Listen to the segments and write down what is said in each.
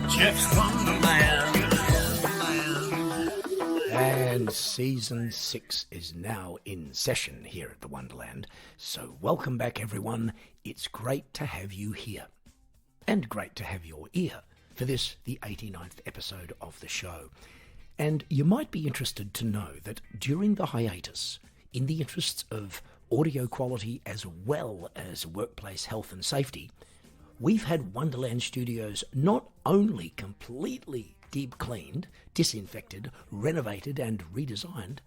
Geoff's Wonderland. And Season 6 is now in session here at the Wonderland. So welcome back, everyone. It's great to have you here. And great to have your ear for this, the 89th episode of the show. And you might be interested to know that during the hiatus, in the interests of audio quality as well as workplace health and safety, we've had Wonderland Studios not only completely deep cleaned, disinfected, renovated and redesigned,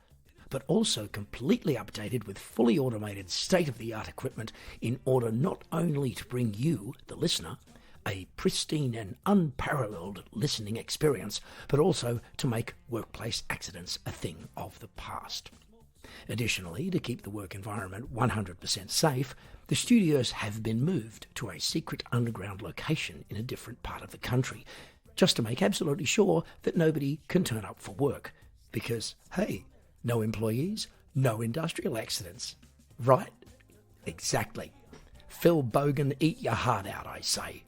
but also completely updated with fully automated state-of-the-art equipment in order not only to bring you, the listener, a pristine and unparalleled listening experience, but also to make workplace accidents a thing of the past. Additionally, to keep the work environment 100% safe, the studios have been moved to a secret underground location in a different part of the country, just to make absolutely sure that nobody can turn up for work. Because, hey, no employees, no industrial accidents. Right? Exactly. Phil Bogan, eat your heart out, I say.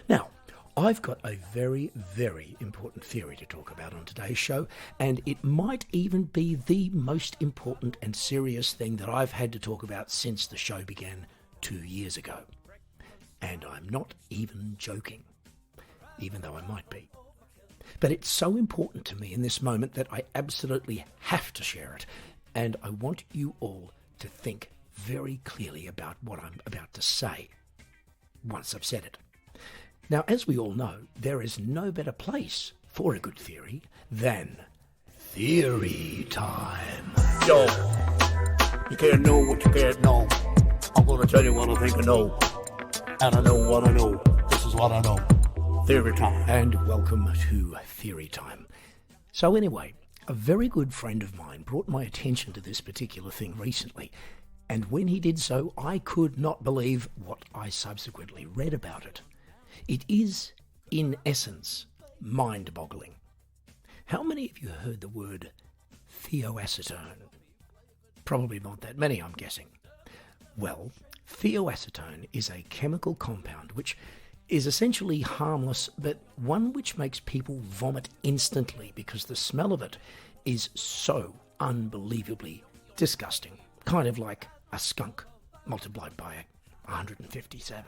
Now, I've got a very, very important theory to talk about on today's show, and it might even be the most important and serious thing that I've had to talk about since the show began 2 years ago. And I'm not even joking, even though I might be. But it's so important to me in this moment that I absolutely have to share it, and I want you all to think very clearly about what I'm about to say once I've said it. Now, as we all know, there is no better place for a good theory than theory time. Yo, you can't know what you can't know. I'm gonna tell you what I think I know. And I know what I know. This is what I know. Theory time. And welcome to Theory Time. So anyway, a very good friend of mine brought my attention to this particular thing recently, and when he did so, I could not believe what I subsequently read about it. It is, in essence, mind-boggling. How many of you heard the word thioacetone? Probably not that many, I'm guessing. Well, thioacetone is a chemical compound which is essentially harmless, but one which makes people vomit instantly because the smell of it is so unbelievably disgusting. Kind of like a skunk multiplied by 157.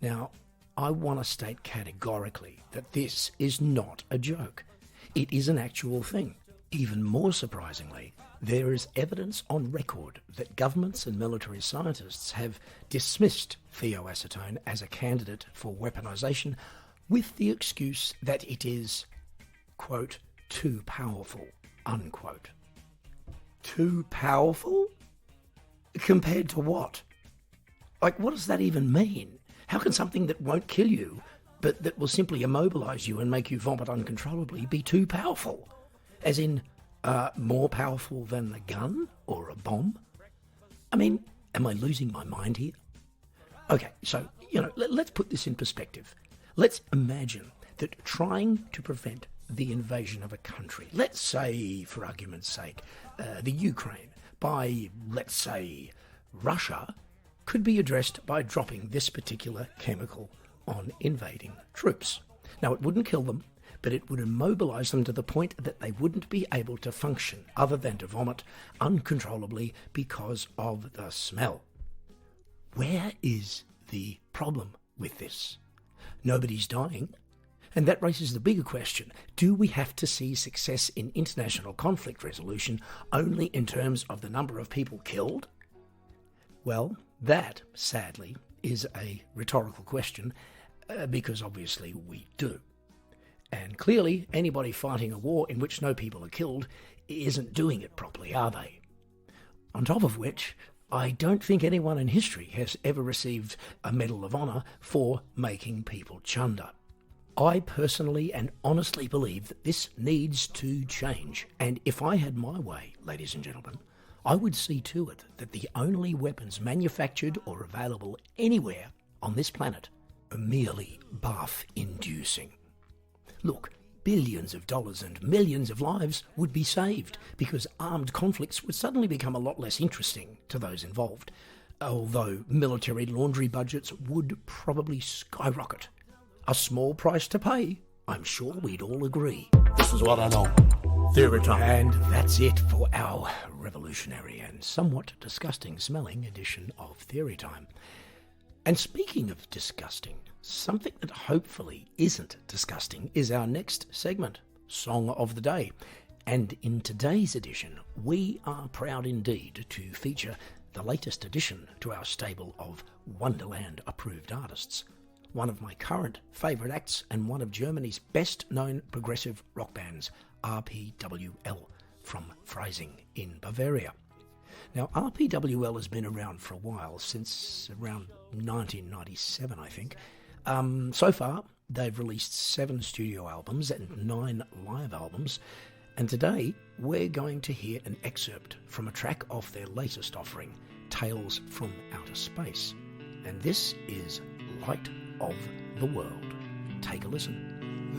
Now, I want to state categorically that this is not a joke. It is an actual thing. Even more surprisingly, there is evidence on record that governments and military scientists have dismissed thioacetone as a candidate for weaponization with the excuse that it is, quote, too powerful, unquote. Too powerful? Compared to what? Like, what does that even mean? How can something that won't kill you, but that will simply immobilize you and make you vomit uncontrollably, be too powerful? As in, more powerful than a gun or a bomb? I mean, am I losing my mind here? Okay, so, let's put this in perspective. Let's imagine that trying to prevent the invasion of a country, let's say, for argument's sake, the Ukraine, by, let's say, Russia, could be addressed by dropping this particular chemical on invading troops. Now, it wouldn't kill them, but it would immobilize them to the point that they wouldn't be able to function other than to vomit uncontrollably because of the smell. Where is the problem with this? Nobody's dying. And that raises the bigger question: do we have to see success in international conflict resolution only in terms of the number of people killed? Well, that, sadly, is a rhetorical question, because obviously we do. And clearly, anybody fighting a war in which no people are killed isn't doing it properly, are they? On top of which, I don't think anyone in history has ever received a Medal of Honor for making people chunder. I personally and honestly believe that this needs to change, and if I had my way, ladies and gentlemen, I would see to it that the only weapons manufactured or available anywhere on this planet are merely barf-inducing. Look, billions of dollars and millions of lives would be saved because armed conflicts would suddenly become a lot less interesting to those involved, although military laundry budgets would probably skyrocket A small price to pay, I'm sure we'd all agree. This is what I know. Theory time. And that's it for our revolutionary and somewhat disgusting smelling edition of Theory Time. And speaking of disgusting, something that hopefully isn't disgusting is our next segment, Song of the Day. And in today's edition, we are proud indeed to feature the latest addition to our stable of Wonderland-approved artists, one of my current favourite acts and one of Germany's best-known progressive rock bands, RPWL, from Freising in Bavaria. Now, RPWL has been around for a while, since around 1997, I think. So far, they've released 7 studio albums and 9 live albums, and today we're going to hear an excerpt from a track off their latest offering, Tales from Outer Space. And this is Light of the World. Take a listen.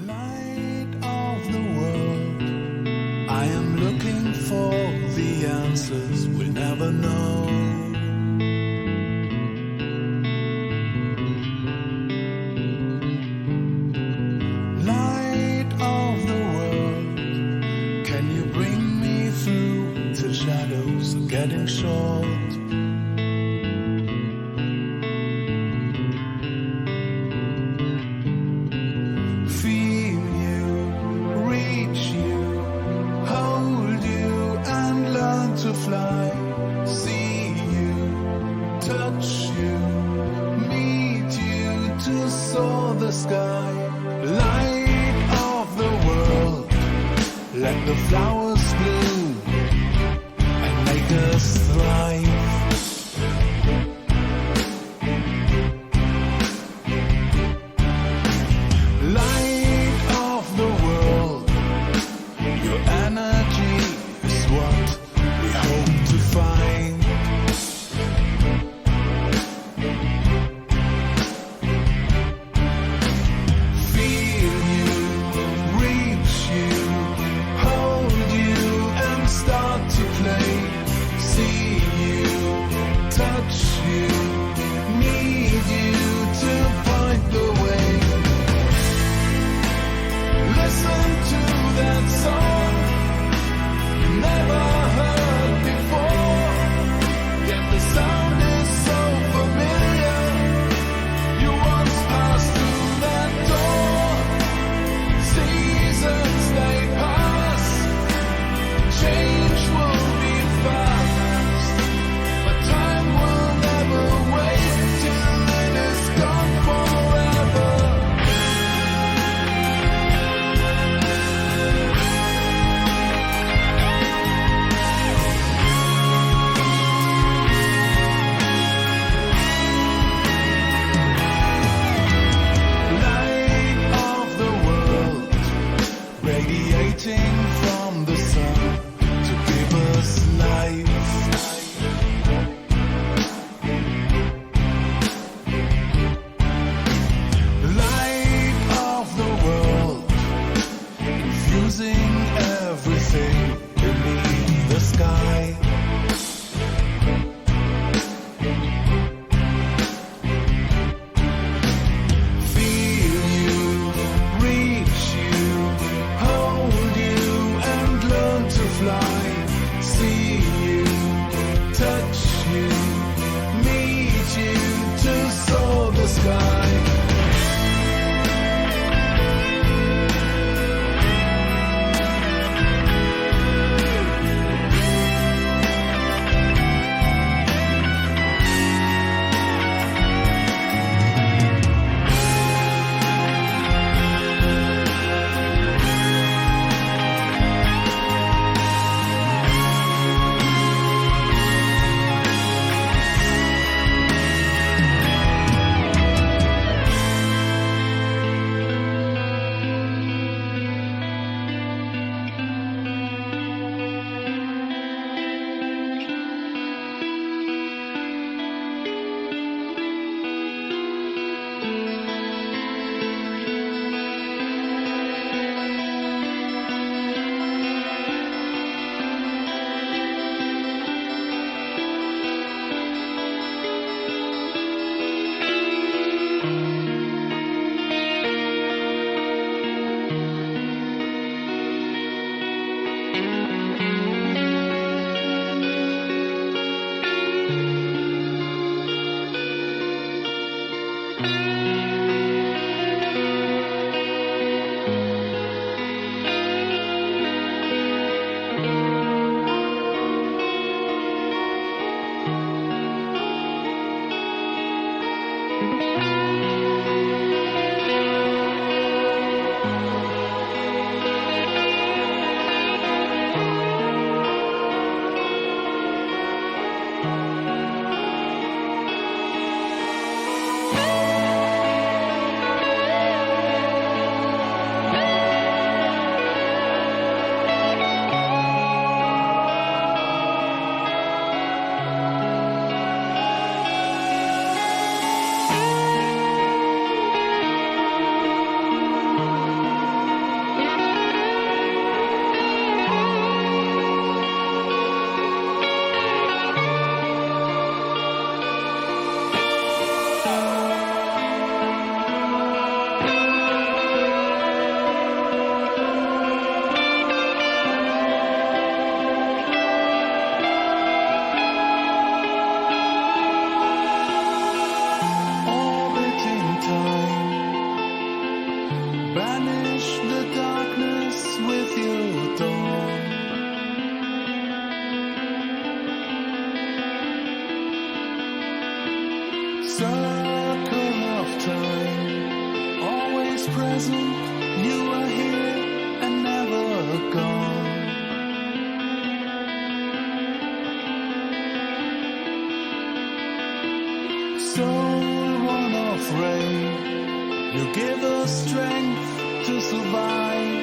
Light of the world, I am looking for the answers we'll never know. Light of the world, can you bring me through till shadows are getting short? The flowers bloom and make us thrive. Light of the world, your energy is what we hope to find. Feel you, reach you, to play, see you, touch you, need you to point the way. Listen to that song, soul one of rain. You give us strength to survive.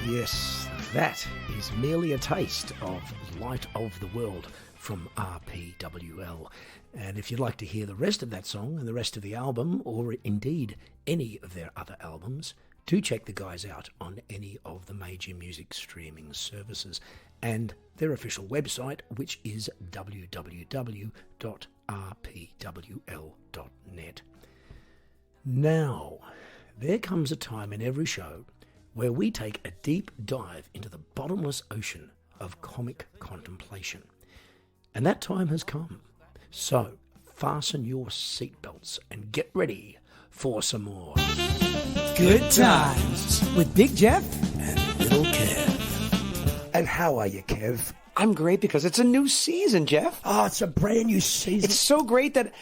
Yes, that is merely a taste of Light of the World from RPWL. And if you'd like to hear the rest of that song and the rest of the album, or indeed any of their other albums, do check the guys out on any of the major music streaming services and their official website, which is www.rpwl.net. Now, there comes a time in every show where we take a deep dive into the bottomless ocean of comic contemplation. And that time has come. So, fasten your seatbelts and get ready for some more Good Times with Big Geoff and Little Kev. And how are you, Kev? I'm great because it's a new season, Geoff. Oh, it's a brand new season. It's so great that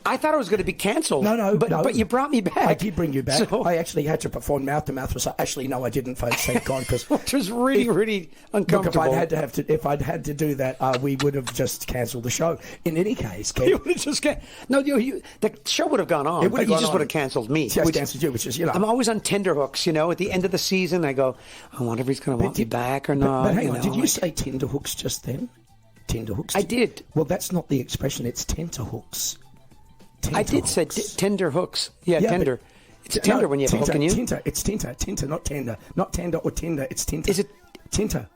I thought it was going to be cancelled. No. But you brought me back. I did bring you back. So, I actually had to perform mouth-to-mouth. Actually, no, I didn't, folks, thank God. Which was really uncomfortable. Look, if I'd had to do that, we would have just cancelled the show. In any case, Kev, You would have just the show would have gone on. But you just would have cancelled me. Just cancelled you, which is, I'm always on tenterhooks, At the end of the season, I go, I wonder if he's going to want me back or not. But hang on, did you say tenterhooks just then? Tenterhooks? I did. Well, that's not the expression. It's tenterhooks. I did say tender hooks. Yeah, tender. It's a tender when you have a hook in you. It's tinter, not tender. Not tender or tinder, it's tinter. Is it? Tinter.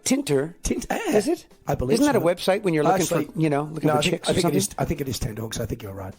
Tinter? Is it? I believe Isn't that so. a website when you're looking for chicks or something? I think it is tenterhooks. I think you're right.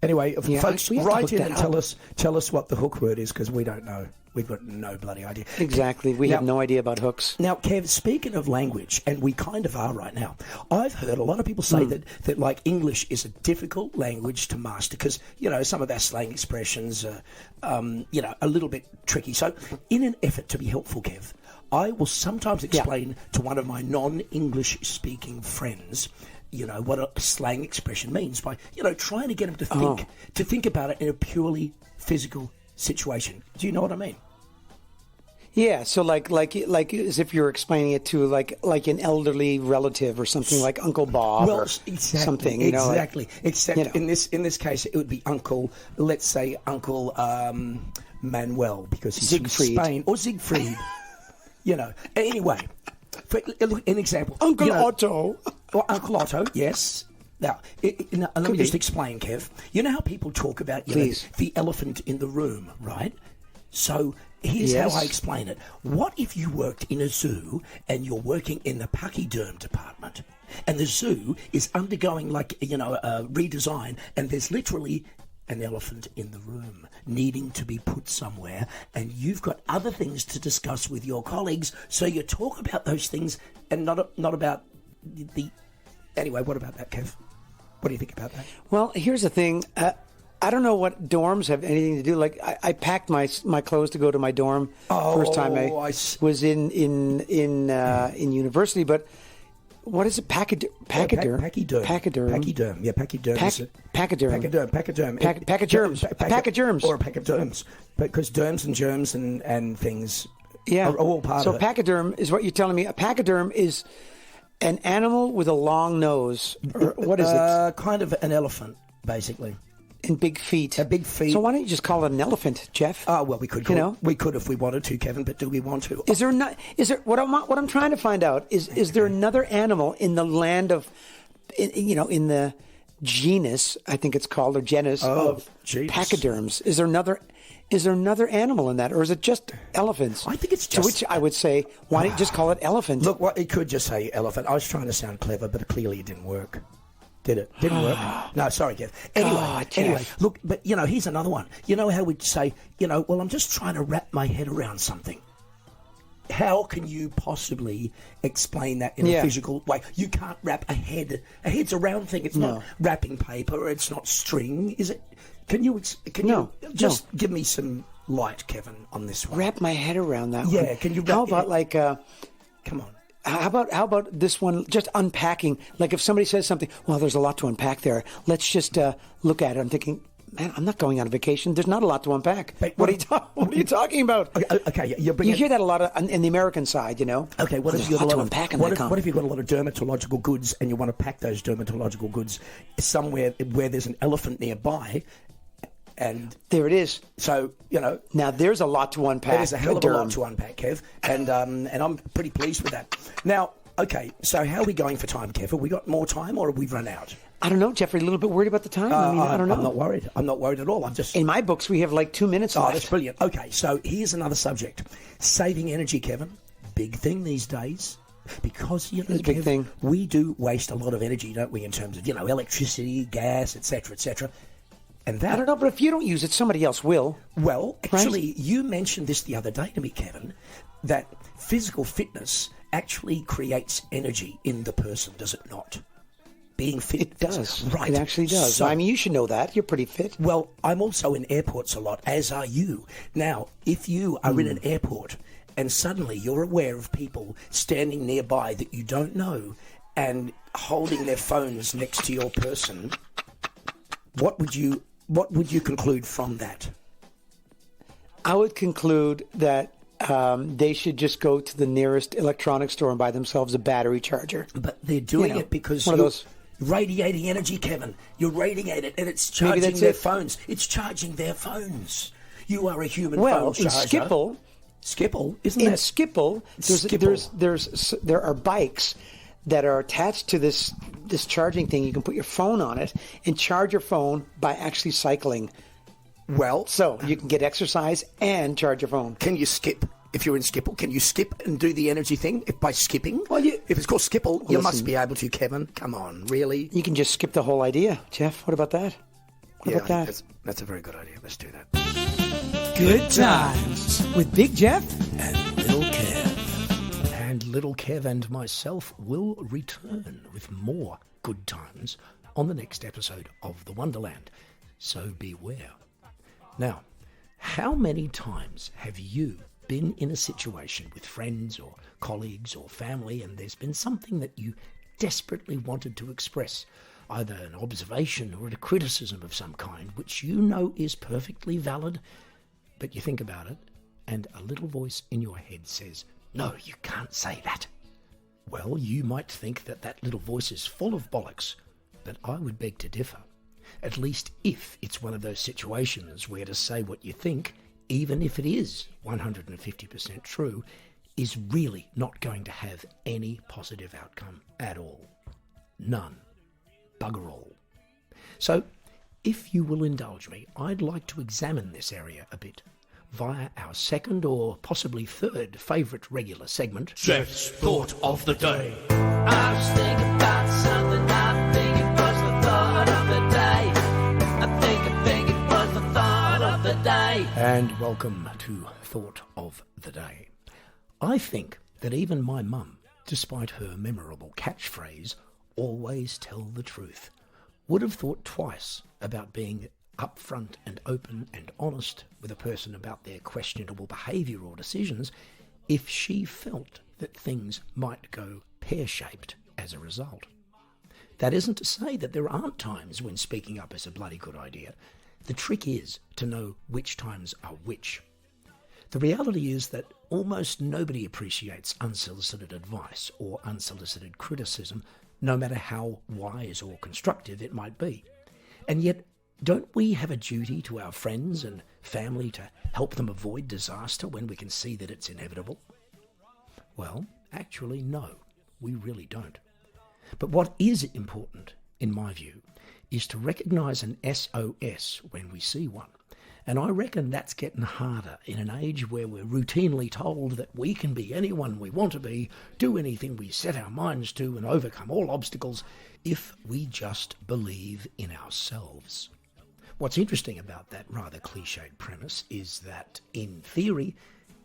Anyway, folks, we have to write look in and that tell us what the hook word is, because we don't know. We've got no bloody idea. Exactly. We have no idea about hooks. Now, Kev, speaking of language, and we kind of are right now, I've heard a lot of people say that like English is a difficult language to master because, some of our slang expressions are, a little bit tricky. So in an effort to be helpful, Kev, I will sometimes explain to one of my non-English speaking friends what a slang expression means by, trying to get them to think about it in a purely physical situation. Do you know what I mean? Yeah, so like as if you're explaining it to like an elderly relative or something like Uncle Bob or something. Exactly. Except in this case, it would be Uncle. Let's say Uncle Manuel, because he's from Spain, or Siegfried. Anyway, for an example, Uncle Otto. Or Uncle Otto, yes. Now, let me just explain, Kev. You know how people talk about the elephant in the room, right? So here's how I explain it. What if you worked in a zoo and you're working in the pachyderm department, and the zoo is undergoing a redesign, and there's literally an elephant in the room needing to be put somewhere, and you've got other things to discuss with your colleagues, so you talk about those things and not about the... Anyway, what about that, Kev? What do you think about that? Well, here's the thing. I don't know what dorms have anything to do. Like, I packed my clothes to go to my dorm first time I was in university. But what is it? Pachyderm. Pachyderm. Yeah, pachyderm. Pachyderms. Or pachyderms. Because derms and germs and things are all part of it. So pachyderm is what you're telling me. A pachyderm is an animal with a long nose. Or what is it? Kind of an elephant, basically. And big feet. Big feet. So why don't you just call it an elephant, Geoff? Well, we could. We could if we wanted to, Kevin. But do we want to? Is there not? Is there? What I'm trying to find out is there another animal in the land of, in the genus, I think it's called, or genus of pachyderms? Is there another animal in that, or is it just elephants? I think it's just... To which I would say, why don't you just call it elephant? Look, it could just say elephant. I was trying to sound clever, but clearly it didn't work. Did it? Didn't work. No, sorry, Geoff. Anyway, look, but, here's another one. You know how we'd say, well, I'm just trying to wrap my head around something. How can you possibly explain that in a physical way? You can't wrap a head. A head's a round thing. It's not wrapping paper. It's not string, is it? Can you just give me some light, Kevin, on this one? Wrap my head around that one. Yeah, can you? How about come on. How about this one? Just unpacking. Like if somebody says something, well, there's a lot to unpack there. Let's just look at it. I'm thinking, man, I'm not going on a vacation. There's not a lot to unpack. But what are you talking about? Okay, you hear that a lot in the American side, you know. Okay, what if there's you've got a lot a to lot unpack of, in that comment? what if you've got a lot of dermatological goods and you want to pack those dermatological goods somewhere where there's an elephant nearby? And there it is. So, now there's a lot to unpack. There's a hell of a lot to unpack, Kev, and I'm pretty pleased with that. Now, okay, so how are we going for time, Kev? Have we got more time, or have we run out? I don't know, Jeffrey. A little bit worried about the time. I don't know. I'm not worried. I'm not worried at all. I'm just in my books we have like 2 minutes left. That's brilliant. Okay, so here's another subject: saving energy, Kevin. Big thing these days. Because it's a big thing. We do waste a lot of energy, don't we, in terms of electricity, gas, etc., etc. And that, I don't know, but if you don't use it, somebody else will. Well, actually, you mentioned this the other day to me, Kevin, that physical fitness actually creates energy in the person, does it not? Being fit. It does. Right. It actually does. So, I mean, you should know that. You're pretty fit. Well, I'm also in airports a lot, as are you. Now, if you are in an airport and suddenly you're aware of people standing nearby that you don't know and holding their phones next to your person, what would you conclude from that? I would conclude that they should just go to the nearest electronics store and buy themselves a battery charger. But they're doing it because you're radiating energy, Kevin. You're radiating it, and it's charging their phones. It's charging their phones. You are a human phone charger. Skipple, isn't that? Skipple, there are bikes that are attached to this charging thing. You can put your phone on it and charge your phone by actually cycling. Well, so you can get exercise and charge your phone. Can you skip? If you're in Skipple, can you skip and do the energy thing by skipping? Well, if it's called Skipple, you must be able to, Kevin. Come on, really? You can just skip the whole idea, Geoff. What about that? What about that? That's a very good idea. Let's do that. Good times with Big Geoff and Little Kev. And Little Kev and myself will return with more good times on the next episode of The Wonderland. So beware. Now, how many times have you been in a situation with friends or colleagues or family and there's been something that you desperately wanted to express, either an observation or a criticism of some kind, which you know is perfectly valid, but you think about it and a little voice in your head says, no, you can't say that. Well, you might think that that little voice is full of bollocks, but I would beg to differ. At least if it's one of those situations where to say what you think, even if it is 150% true, is really not going to have any positive outcome at all. None. Bugger all. So, if you will indulge me, I'd like to examine this area a bit via our second or possibly third favourite regular segment, Geoff's Thought of the Day. I was thinking about something, I think it was the thought of the day. I think it was the thought of the day. And welcome to Thought of the Day. I think that even my mum, despite her memorable catchphrase, always tell the truth, would have thought twice about being upfront and open and honest with a person about their questionable behaviour or decisions if she felt that things might go pear-shaped as a result. That isn't to say that there aren't times when speaking up is a bloody good idea. The trick is to know which times are which. The reality is that almost nobody appreciates unsolicited advice or unsolicited criticism, no matter how wise or constructive it might be. And yet, don't we have a duty to our friends and family to help them avoid disaster when we can see that it's inevitable? Well, actually, no, we really don't. But what is important, in my view, is to recognise an SOS when we see one. And I reckon that's getting harder in an age where we're routinely told that we can be anyone we want to be, do anything we set our minds to, and overcome all obstacles if we just believe in ourselves. What's interesting about that rather cliched premise is that, in theory,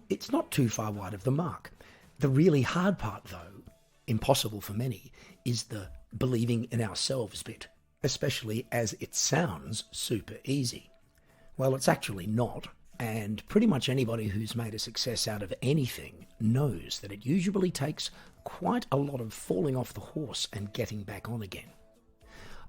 it's not too far wide of the mark. The really hard part, though, impossible for many, is the believing in ourselves bit, especially as it sounds super easy. Well, it's actually not, And pretty much anybody who's made a success out of anything knows that it usually takes quite a lot of falling off the horse and getting back on again.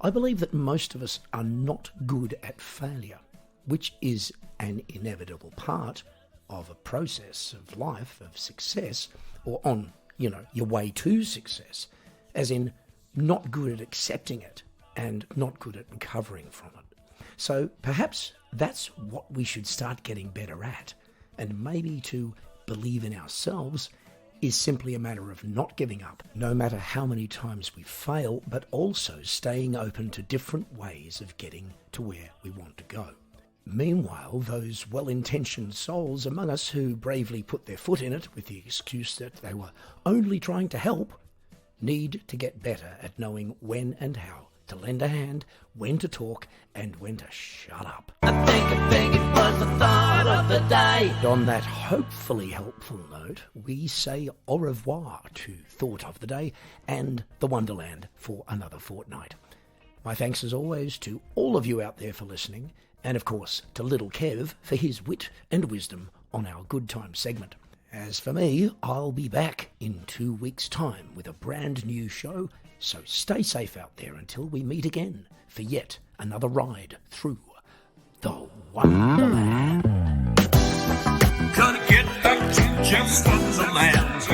I believe that most of us are not good at failure, which is an inevitable part of a process of life, of success, or on, your way to success, as in not good at accepting it and not good at recovering from it. So perhaps that's what we should start getting better at, and maybe to believe in ourselves is simply a matter of not giving up, no matter how many times we fail, but also staying open to different ways of getting to where we want to go. Meanwhile, those well-intentioned souls among us who bravely put their foot in it with the excuse that they were only trying to help need to get better at knowing when and how to lend a hand, when to talk, and when to shut up. I think it was the thought of the day. And on that hopefully helpful note, we say au revoir to Thought of the Day and the Wonderland for another fortnight. My thanks as always to all of you out there for listening, and of course to Little Kev for his wit and wisdom on our Good Time segment. As for me, I'll be back in 2 weeks' time with a brand new show, so stay safe out there until we meet again for yet another ride through the Wonderland. Gotta get back to Geoff's Wonderland.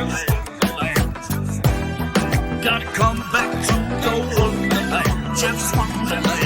Gotta come back to the Wonderland. Geoff's Wonderland.